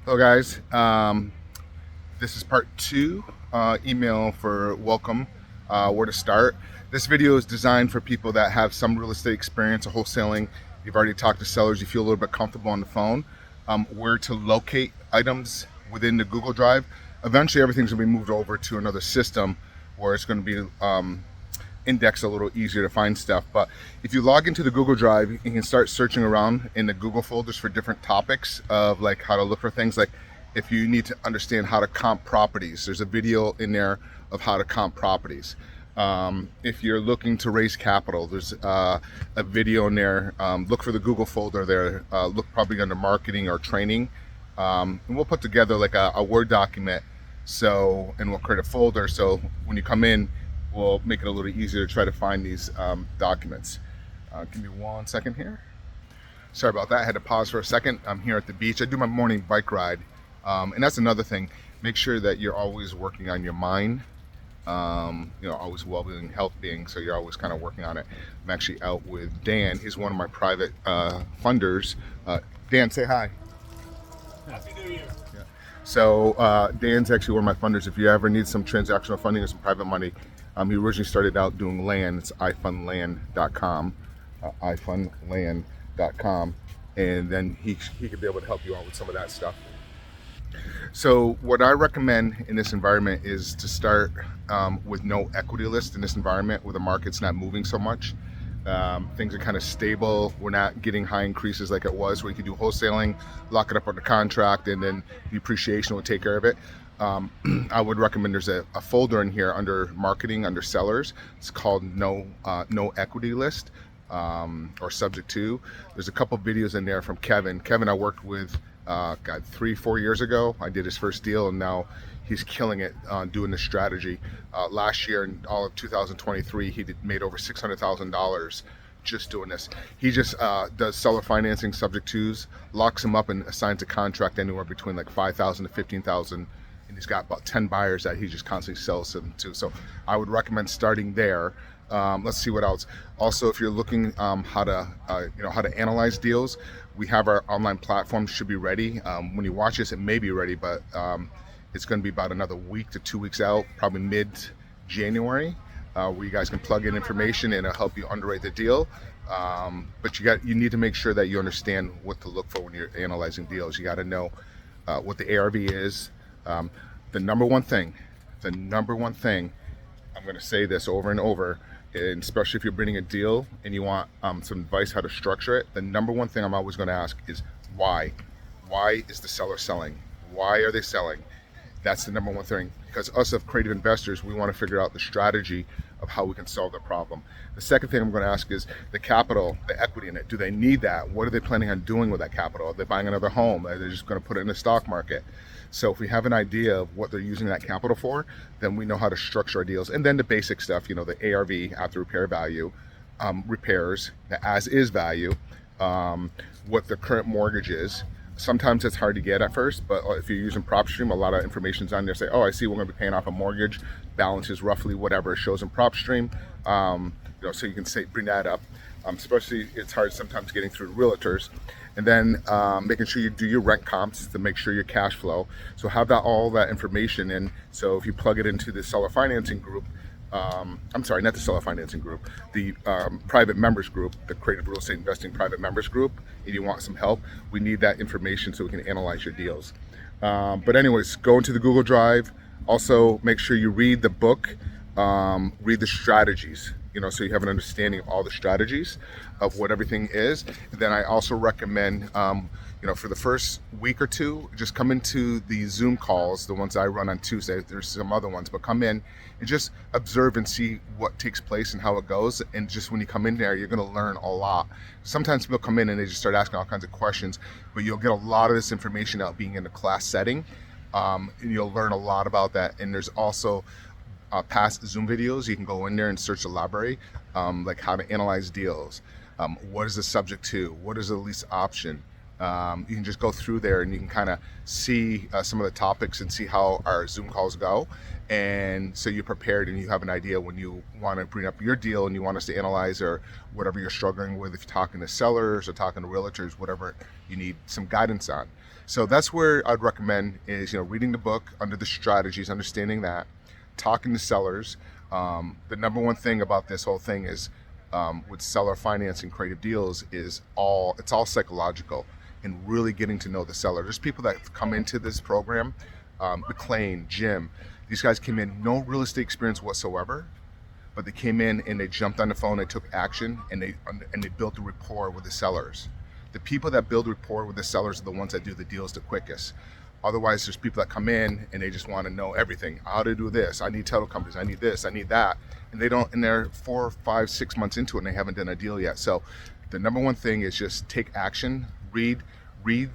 Hello guys, this is part two, email for welcome, where to start. This video is designed for people that have some real estate experience or wholesaling. You've already talked to sellers, you feel a little bit comfortable on the phone, where to locate items within the Google Drive. Eventually everything's gonna be moved over to another system where it's gonna be index a little easier to find stuff. But if you log into the Google Drive, you can start searching around in the Google folders for different topics of like how to look for things. Like if you need to understand how to comp properties, there's a video in there of how to comp properties. If you're looking to raise capital, there's a video in there. Look for the Google folder there. Look probably under marketing or training. And we'll put together like a Word document. And we'll create a folder. So when you come in, we'll make it a little easier to try to find these documents. Give me 1 second here. Sorry about that. I had to pause for a second. I'm here at the beach. I do my morning bike ride. And that's another thing. Make sure that you're always working on your mind. Always well-being, health being. So you're always kind of working on it. I'm actually out with Dan. He's one of my private funders. Dan, say hi. Happy New Year. Yeah. So Dan's actually one of my funders. If you ever need some transactional funding or some private money, he originally started out doing land. It's ifundland.com, ifundland.com, and then he could be able to help you out with some of that stuff. So what I recommend in this environment is to start with no equity list in this environment where the market's not moving so much. Things are kind of stable. We're not getting high increases like it was where you could do wholesaling, lock it up under contract, and then the appreciation will take care of it. I would recommend there's a folder in here under marketing, under sellers. It's called no equity list, or subject to. There's a couple videos in there from Kevin. Kevin I worked with 3-4 years ago. I did his first deal, and now he's killing it doing this strategy. Last year in all of 2023, he made over $600,000 just doing this. He just does seller financing subject twos, locks them up, and assigns a contract anywhere between like 5,000 to 15,000. And he's got about 10 buyers that he just constantly sells them to. So I would recommend starting there. Let's see what else. Also, if you're looking how to analyze deals, we have our online platform should be ready. When you watch this, it may be ready, but it's going to be about another week to 2 weeks out, probably mid-January, where you guys can plug in information and it'll help you underwrite the deal. But you need to make sure that you understand what to look for when you're analyzing deals. You got to know what the ARV is. The number one thing, I'm going to say this over and over, and especially if you're bringing a deal and you want some advice how to structure it, the number one thing I'm always going to ask is why. Why is the seller selling? Why are they selling? That's the number one thing, because us as creative investors, we want to figure out the strategy of how we can solve the problem. The second thing I'm going to ask is the capital, the equity in it. Do they need that? What are they planning on doing with that capital? Are they buying another home? Are they just going to put it in the stock market? So if we have an idea of what they're using that capital for, then we know how to structure our deals. And then the basic stuff, the ARV, after repair value, repairs, the as is value, what the current mortgage is. Sometimes it's hard to get at first, but if you're using PropStream, a lot of information's on there. Say, oh, I see we're going to be paying off a mortgage, balance is roughly whatever it shows in PropStream. So you can bring that up. Especially it's hard sometimes getting through realtors. And then making sure you do your rent comps to make sure your cash flow. So have all that information in. So if you plug it into the seller financing group, I'm sorry, not the seller financing group, the private members group, the Creative Real Estate Investing private members group, and you want some help, we need that information so we can analyze your deals. But anyways, go into the Google Drive. Also, make sure you read the book, read the strategies, so you have an understanding of all the strategies of what everything is. And then I also recommend, for the first week or two, just come into the Zoom calls, the ones I run on Tuesday. There's some other ones, but come in and just observe and see what takes place and how it goes. And just when you come in there, you're going to learn a lot. Sometimes people come in and they just start asking all kinds of questions, but you'll get a lot of this information out being in a class setting. And you'll learn a lot about that. And there's also past Zoom videos. You can go in there and search the library, like how to analyze deals. What is the subject to? What is the lease option? You can just go through there and you can kind of see some of the topics and see how our Zoom calls go. And so you're prepared and you have an idea when you want to bring up your deal and you want us to analyze or whatever you're struggling with, if you're talking to sellers or talking to realtors, whatever you need some guidance on. So that's where I'd recommend is, reading the book under the strategies, understanding that, talking to sellers. The number one thing about this whole thing is with seller financing creative deals is it's all psychological and really getting to know the seller. There's people that come into this program, McLean, Jim, these guys came in, no real estate experience whatsoever, but they came in and they jumped on the phone, they took action, and they built a rapport with the sellers. The people that build rapport with the sellers are the ones that do the deals the quickest. Otherwise, there's people that come in and they just want to know everything. How to do this? I need title companies. I need this. I need that. And they don't. And they're 4, 5, 6 months into it and they haven't done a deal yet. So, the number one thing is just take action. Read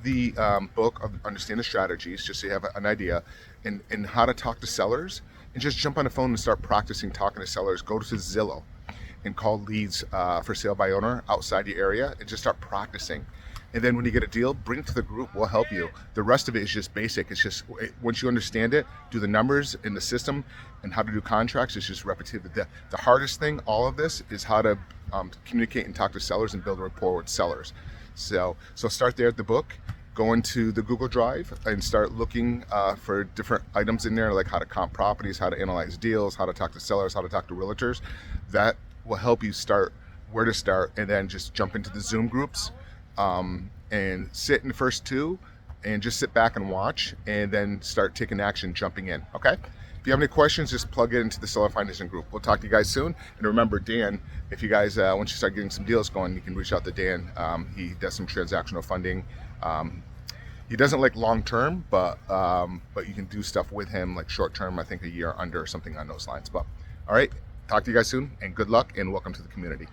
the book, understand the strategies, just so you have an idea, and how to talk to sellers. And just jump on the phone and start practicing talking to sellers. Go to Zillow and call leads for sale by owner outside your area and just start practicing. And then when you get a deal, bring it to the group. We'll help you. The rest of it is just basic. It's just once you understand it, do the numbers in the system and how to do contracts. It's just repetitive. The hardest thing, all of this, is how to communicate and talk to sellers and build a rapport with sellers. So start there at the book. Go into the Google Drive and start looking for different items in there, like how to comp properties, how to analyze deals, how to talk to sellers, how to talk to realtors. That will help you start where to start, and then just jump into the Zoom groups. And sit in the first 2 and just sit back and watch and then start taking action, jumping in. Okay? If you have any questions, just plug it into the seller financing group. We'll talk to you guys soon. And remember, Dan, if you guys, once you start getting some deals going, you can reach out to Dan. He does some transactional funding. He doesn't like long-term, but you can do stuff with him like short-term, I think a year under or something on those lines. But all right, talk to you guys soon and good luck and welcome to the community.